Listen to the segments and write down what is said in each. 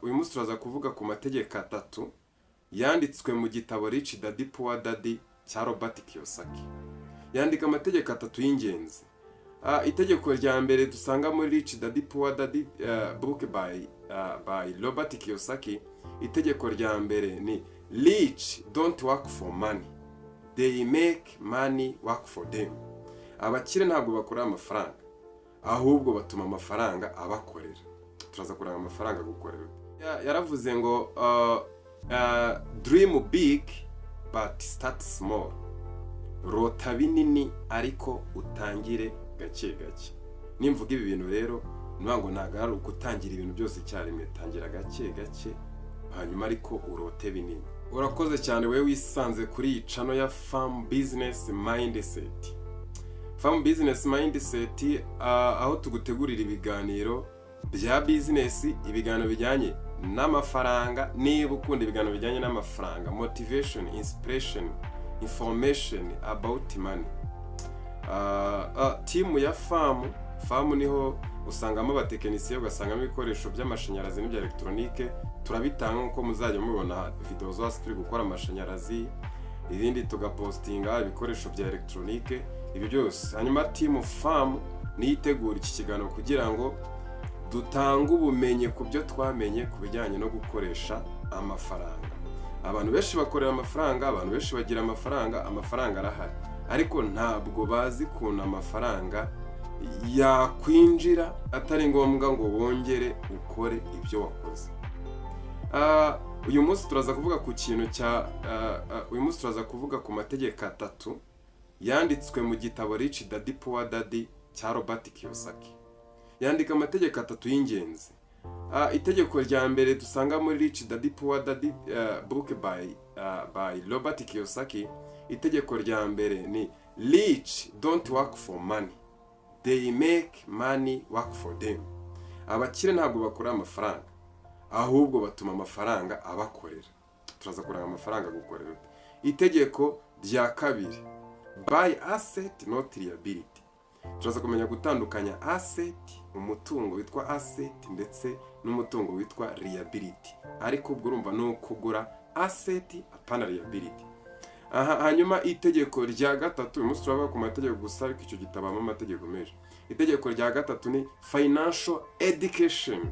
uyu munsi turaza kuvuga ku mategeko atatu yanditswe mu gitabo Rich Daddy Poor Daddy cya Robert Kiyosaki. Yandika amategeko atatu y'ingenzi. Itegeko rya mbere dusanga muri Rich Daddy Poor Daddy book by Robert Kiyosaki. Itegeko rya mbere ni rich don't work for money, they make money work for them. Abakire ntabwo bakora amafaranga, ahubwo batuma amafaranga abakorera. Turaza kuranga amafaranga gukorera. Yaravuze ngo dream big but start small. Rota binini ariko utangire gake gake. Nimvuga ibi bintu rero nwango ntago ukutangira ibintu byose icyarimwe, tangira gake gake hanyuma ariko urote binini. Urakoze cyane wewe wisanze kuri iyi channel ya Farm Business Mindset. Farm Business Mindset aho tugutegurira ibiganiro bya business, ibiganiro bijyanye n'amafaranga. Niba ukunda ibiganiro bijyanye n'amafaranga, motivation, inspiration, information about money, team ya Farm niho usangamo abatekinisiye, ugasangamo ibikoresho by'amashanyarazi n'ibya electronique. Turabitanga uko muzajya mubona video zose turi gukora amashanyarazi, ibindi tugapostinga ibikoresho bya electronique, ibi byose. Hanyuma team Farm niyitegura iki kiganiro kugira ngo dutanga ubumenyi ku byo twamenye ku bijyanye no gukoresha amafaranga. Abantu benshi bakorera amafaranga, abantu benshi bagira amafaranga arahari, ariko ntabwo bazi kuntu amafaranga yakwinjira atari ngombwa ngo wongere ukore ibyo wakoze. Uyu munsi turaza kuvuga ku kintu cya uyu munsi turaza kuvuga ku mategeko atatu yanditswe mu gitabo Rich Daddy Poor Daddy cya Robert Kiyosaki. Yandika amategeko atatu y'ingenzi. Itegeko rya mbere dusanga muri Rich Daddy Poor Daddy book by Robert Kiyosaki. Itegeko rya mbere ni rich don't work for money, they make money work for them. Abakire ntabwo bakora amafaranga, ahubwo batuma amafaranga abakorera. Turaza kuranga amafaranga gukorera. Itegeko rya kabiri, buy asset not liability. Turaza kumenya gutandukanya asset, umutungo witwa asset, ndetse n'umutungo witwa liability. Ariko ubwo urumva no kugura asset apana liability. Hanyuma itegeko rya gatatu, uyu munsi turavuga ku mategeko gusa, ariko icyo gitabamo amategeko menshi. Itegeko rya gatatu ni financial education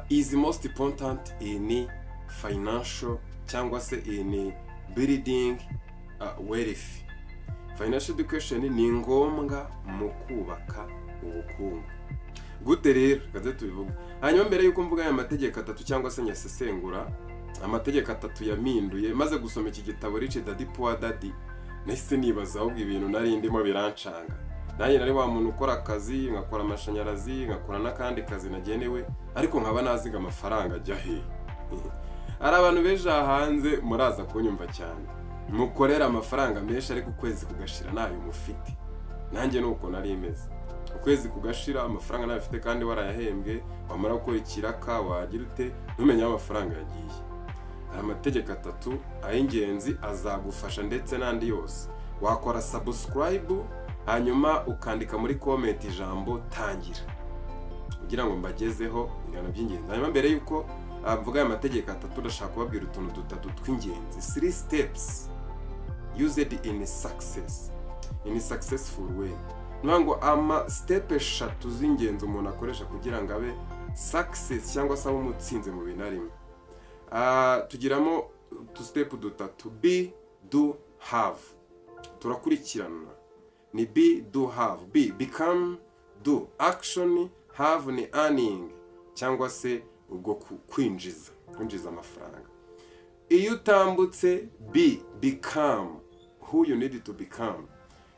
is most important in financial cyangwa se in building wealth. Financial education ni ngombwa mu kubaka ubukungu. Gute rero kaze tubivuga. Hanyuma mbere yuko mvuga aya mategeko atatu cyangwa se nyasesengura amategeko atatu yaminduye, maze gusoma iki gitabo Rich Daddy Poor Daddy, nahise nibaza ahubwo ibintu nari ndimo birancanga. Nanjye nari wa muntu ukora akazi, ngakora amashanyarazi, ngakora n'akandi kazi nagenewe, ariko nkaba naziga amafaranga ajya he. Ari abantu beja hanze muraza kunyumva cyane, mukorera amafaranga menshi ariko ukwezi kugashira nayo mufite. Nanjye nuko nari imeze. Ukwezi kugashira amafaranga nayo ufite kandi warayahembwe, wamara gukora ikiraka wagira ute ntumenye amafaranga yagiye. Amategeko atatu ay'ingenzi azagufasha, ndetse n'andi yose. Wakora subscribe, hanyuma ukandika muri comment ijambo tangira, kugira ngo mbagezeho ingano by'ingenzi. Hanyuma mbere yuko mvuga aya mategeko atatu, ndashaka kubabwira utuntu dutatu tw'ingenzi. 3 steps used in success, in successful way. Nwango ama step eshatu z'ingenzi umuntu akoresha kugira ngo abe success cyangwa se umutsinze mu bintu arimo. Tugiramo tu step dutatu: be, do, have. Turakurikirana. Ni be, do, have. Be, become, do, action, have ni earning cyangwa se ubwo kwinjiza amafaranga. Iyo utambutse be, become, who you need to become,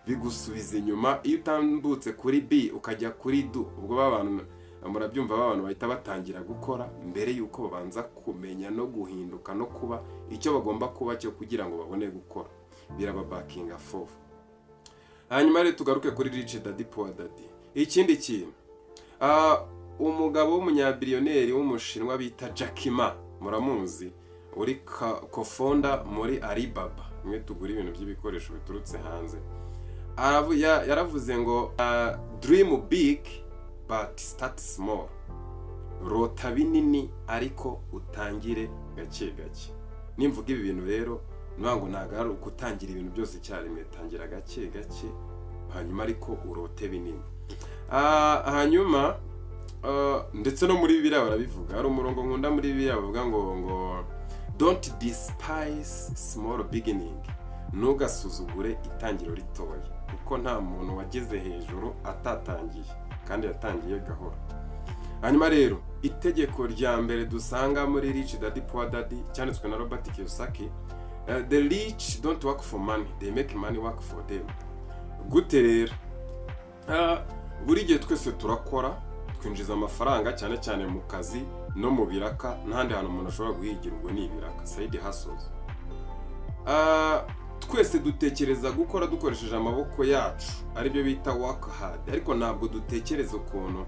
bigusubiza inyuma. Iyo utambutse kuri be ukajya kuri do, ubwo babantu murabyumva, abantu bahita batangira gukora mbere yuko babanza kumenya no guhinduka no kuba icyo bagomba kuba cyo kugira ngo babone gukora. Biraba backing off. Hanyuma rero tugaruke kuri Rich Daddy Poor Daddy. Ikindi kintu, umugabo w'umunyabiliyoneri w'umushinwa bita Jack Ma, muramuzi, uri co-founder muri Alibaba, mwe tugura ibintu by'ibikoresho biturutse hanze. Yaravuze ngo dream big but start small. rota binini ariko utangire gake gake. Nimvuga ibi bintu rero nubwo ntago ari ukutangira ibintu byose icyarimwe, tangira gake gake hanyuma ariko urote binini. Hanyuma ndetse no muri Bibiliya barabivuga, hari umurongo nkunda muri Bibiliya bavuga ngo don't despise small beginning, ntugasuzugure itangiro ritoya, kuko nta muntu wageze hejuru atatangiye kandi yatangiye gahoro. Hanyuma rero itegeko rya mbere dusanga muri Rich Daddy Poor Daddy cyanditswe na Robert Kiyosaki, the rich don't work for money, they make money work for them. Gute rero buri gihe twese turakora twinjiza amafaranga, cyane cyane mu kazi no mu biraka, n'ahandi hantu umuntu ashobora guhigira ubwo ni ibiraka, side hustles. Twese dutekereza gukora dukoresheje amaboko yacu, aribyo bita work hard, ariko ntabwo dutekereza ukuntu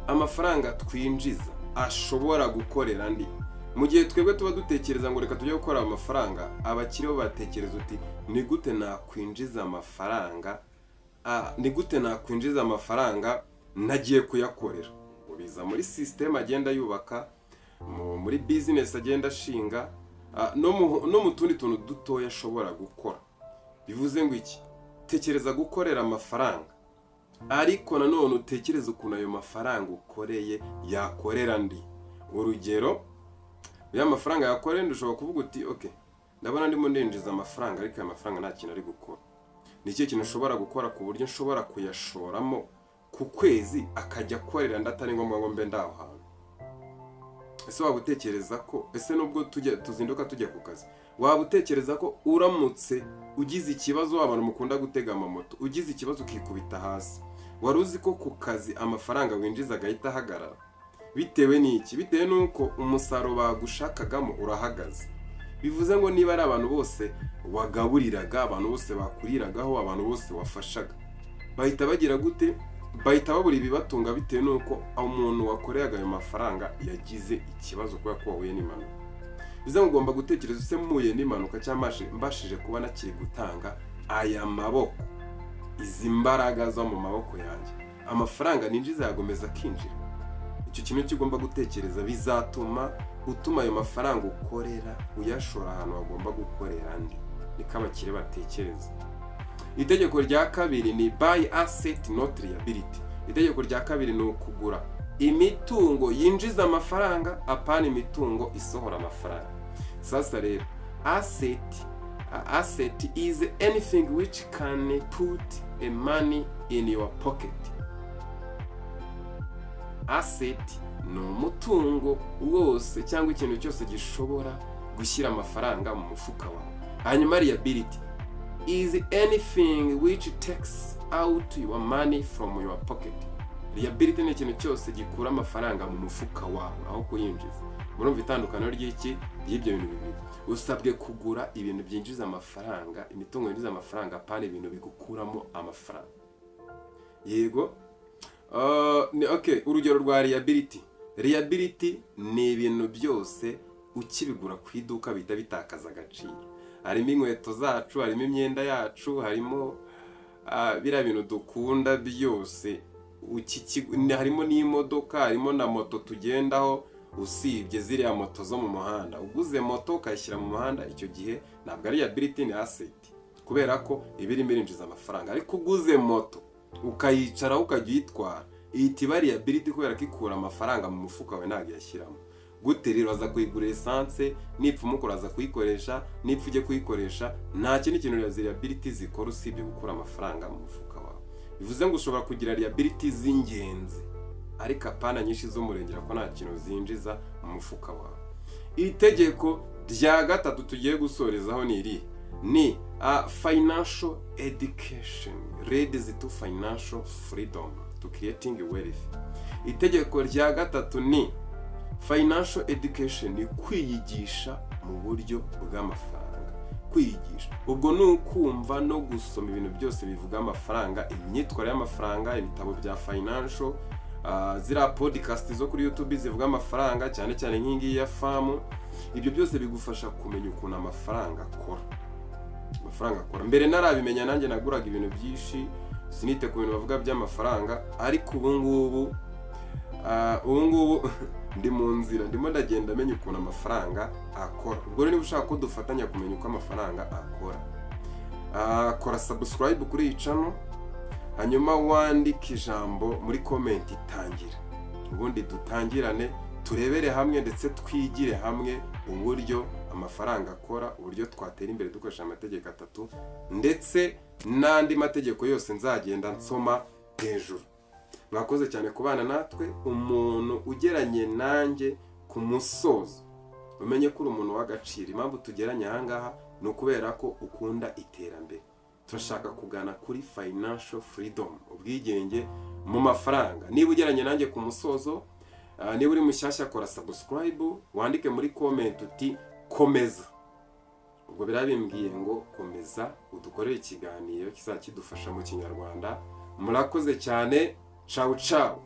amafaranga twinjiza ashobora gukorera andi. Mu gihe twebwe tuba dutekereza ngo reka tujye gukora amafaranga, abakiriho batekereza uti ni gute nakwinjiza amafaranga, nagiye kuyakorera. Ubiza muri system agenda yubaka, muri business agenda ashinga, no mu tundi tuntu dutoya ashobora gukora. Bivuze ngo iki? Tekereza gukorera amafaranga, ariko nanone utekereza ukuntu ayo mafaranga ukoreye yakorera ndi. Urugero, ya mafaranga yakoreye ushobora kuvuga uti okay, ndabona ndimo ndinjiza amafaranga ariko aya mafaranga nta kintu ari gukora. Ni iki kintu ushobora gukora ku buryo nshobora kuyashoramo ku kwezi akajya akorera ndatari ngombwa ngo mbe ndaho hantu? Ese waba utekereza ko, ese nubwo tuzinduka tujya ku kazi, waba utekereza ko uramutse ugize ikibazo, abantu mukunda gutega amamoto, ugize ikibazo ukikubita hasi, wari uzi ko ku kazi amafaranga winjiza agahita ahagarara? Bitewe n'iki? Bitewe n'uko umusaruro bagushakagamo urahagaze. Bivuze ngo niba ari abantu bose wagaburiraga, abantu bose bakuriragaho, abantu bose wafashaga, bahita bagira gute? Bahita babura ibibatunga, bitewe n'uko umuntu wakoreraga ayo mafaranga yagize ikibazo kubera ko wahuye n'impanuka. Bivuze ngo ugomba gutekereza, use muye n'impanuka cyangwa mbashije kuba nakiri gutanga aya maboko, izi mbaraga zo mu maboko yanjye, amafaranga ninjiza yagomeza kinjira. Icyo kintu kigomba gutekereza, bizatuma utuma ayo mafaranga ukorera uyashora ahantu wagomba gukorera andi. Niko abakire batekereza. Itegeko rya kabiri ni buy asset not liability. Itegeko rya kabiri ni ukugura imitungo yinjiza amafaranga, apana imitungo isohora amafaranga. Sasa rero asset is anything which can put a money in your pocket. Asset ni umutungo wose cyangwa ikintu cyose gishobora gushyira amafaranga mu mufuka wawe. Hanyuma liability is anything which takes out your money from your pocket. Liability ni ikintu cyose gikura amafaranga mu mufuka wawe aho kuyinjiza. Murumva itandukaniro ry'iki y'ibyo bintu bibiri. Usabwe kugura ibintu byinjiza amafaranga, imitungo yinjiza amafaranga, apana ibintu bigukuramo amafaranga. Yego. Okay, urugero rwa liability. Liability ni ibintu byose ukibigura ku iduka bita bitakaza agaciro. Harimo inkweto zacu, harimo imyenda yacu, harimo bira bintu dukunda byose, harimo n'imodoka, harimo na moto tugendaho, usibye ziriya moto zo mu muhanda. Uguze moto ukayishyira mu muhanda, icyo gihe ntabwo ari liability, ni asset, kubera ko ibiri mirinjiza amafaranga. Ariko uguze moto ukayicara ukajya uyitwara, ihita iba liability kubera ko ikura amafaranga mu mufuka wawe ntabwo yashyiramo. Gute rero aza kuyigura essence, nipfa umukora aza kuyikoresha, nipfa ujye kuyikoresha, nta kindi kintu liability zikora usibye gukura amafaranga mu mufuka wawe. Bivuze ngo ushobora kugira liability z'ingenzi, ariko apana nyinshi z'umurengera ko nta kintu zinjiza mu mufuka wawe. Itegeko rya gatatu tugiye gusorezaho ni iri, ni financial education leads to financial freedom to creating wealth. Itegeko rya gatatu ni financial education, ni kwiyigisha mu buryo bw'amafaranga. Kwiyigisha ubwo ni ukumva no gusoma ibintu byose bivuga amafaranga, imyitwarire y'amafaranga, ibitabo bya financial, zira podcast zo kuri YouTube zivuga amafaranga, cyane cyane nk'ingi ya famu. Ibyo byose bigufasha kumenya ukuntu amafaranga akora. Mbere narabimenya, nanjye naguraga ibintu byinshi, sinite ku bintu bavuga by'amafaranga, ariko ubu ngubu ndi mu nzira ndimo ndagenda menya ukuntu amafaranga akora. Ubwo rero niba ushaka ko dufatanya kumenya uko amafaranga akora, kora subscribe kuri iyi channel, hanyuma wandike ijambo muri comment itangira, ubundi dutangirane turebere hamwe ndetse twigire hamwe uburyo amafaranga akora, uburyo twatera imbere dukoresha amategeko 3 ndetse n'andi mategeko yose nzagenda nsoma hejuru. Mwakoze cyane kubana natwe. Umuntu ugeranye nanjye ku musozo, umenye ko uri umuntu w'agaciro. Impamvu tugeranye aha ngaha ni ukubera ko ukunda iterambere. Turashaka kugana kuri financial freedom, ubwigenge mu mafaranga. Niba ugeranye nanjye ku musozo, niba uri mushyashya, kora subscribe, wandike muri comment uti komeza. Ubwo birabimbwiye ngo komeza udukorere ikiganiro kizakidufasha mu Kinyarwanda. Murakoze cyane. Ciao ciao.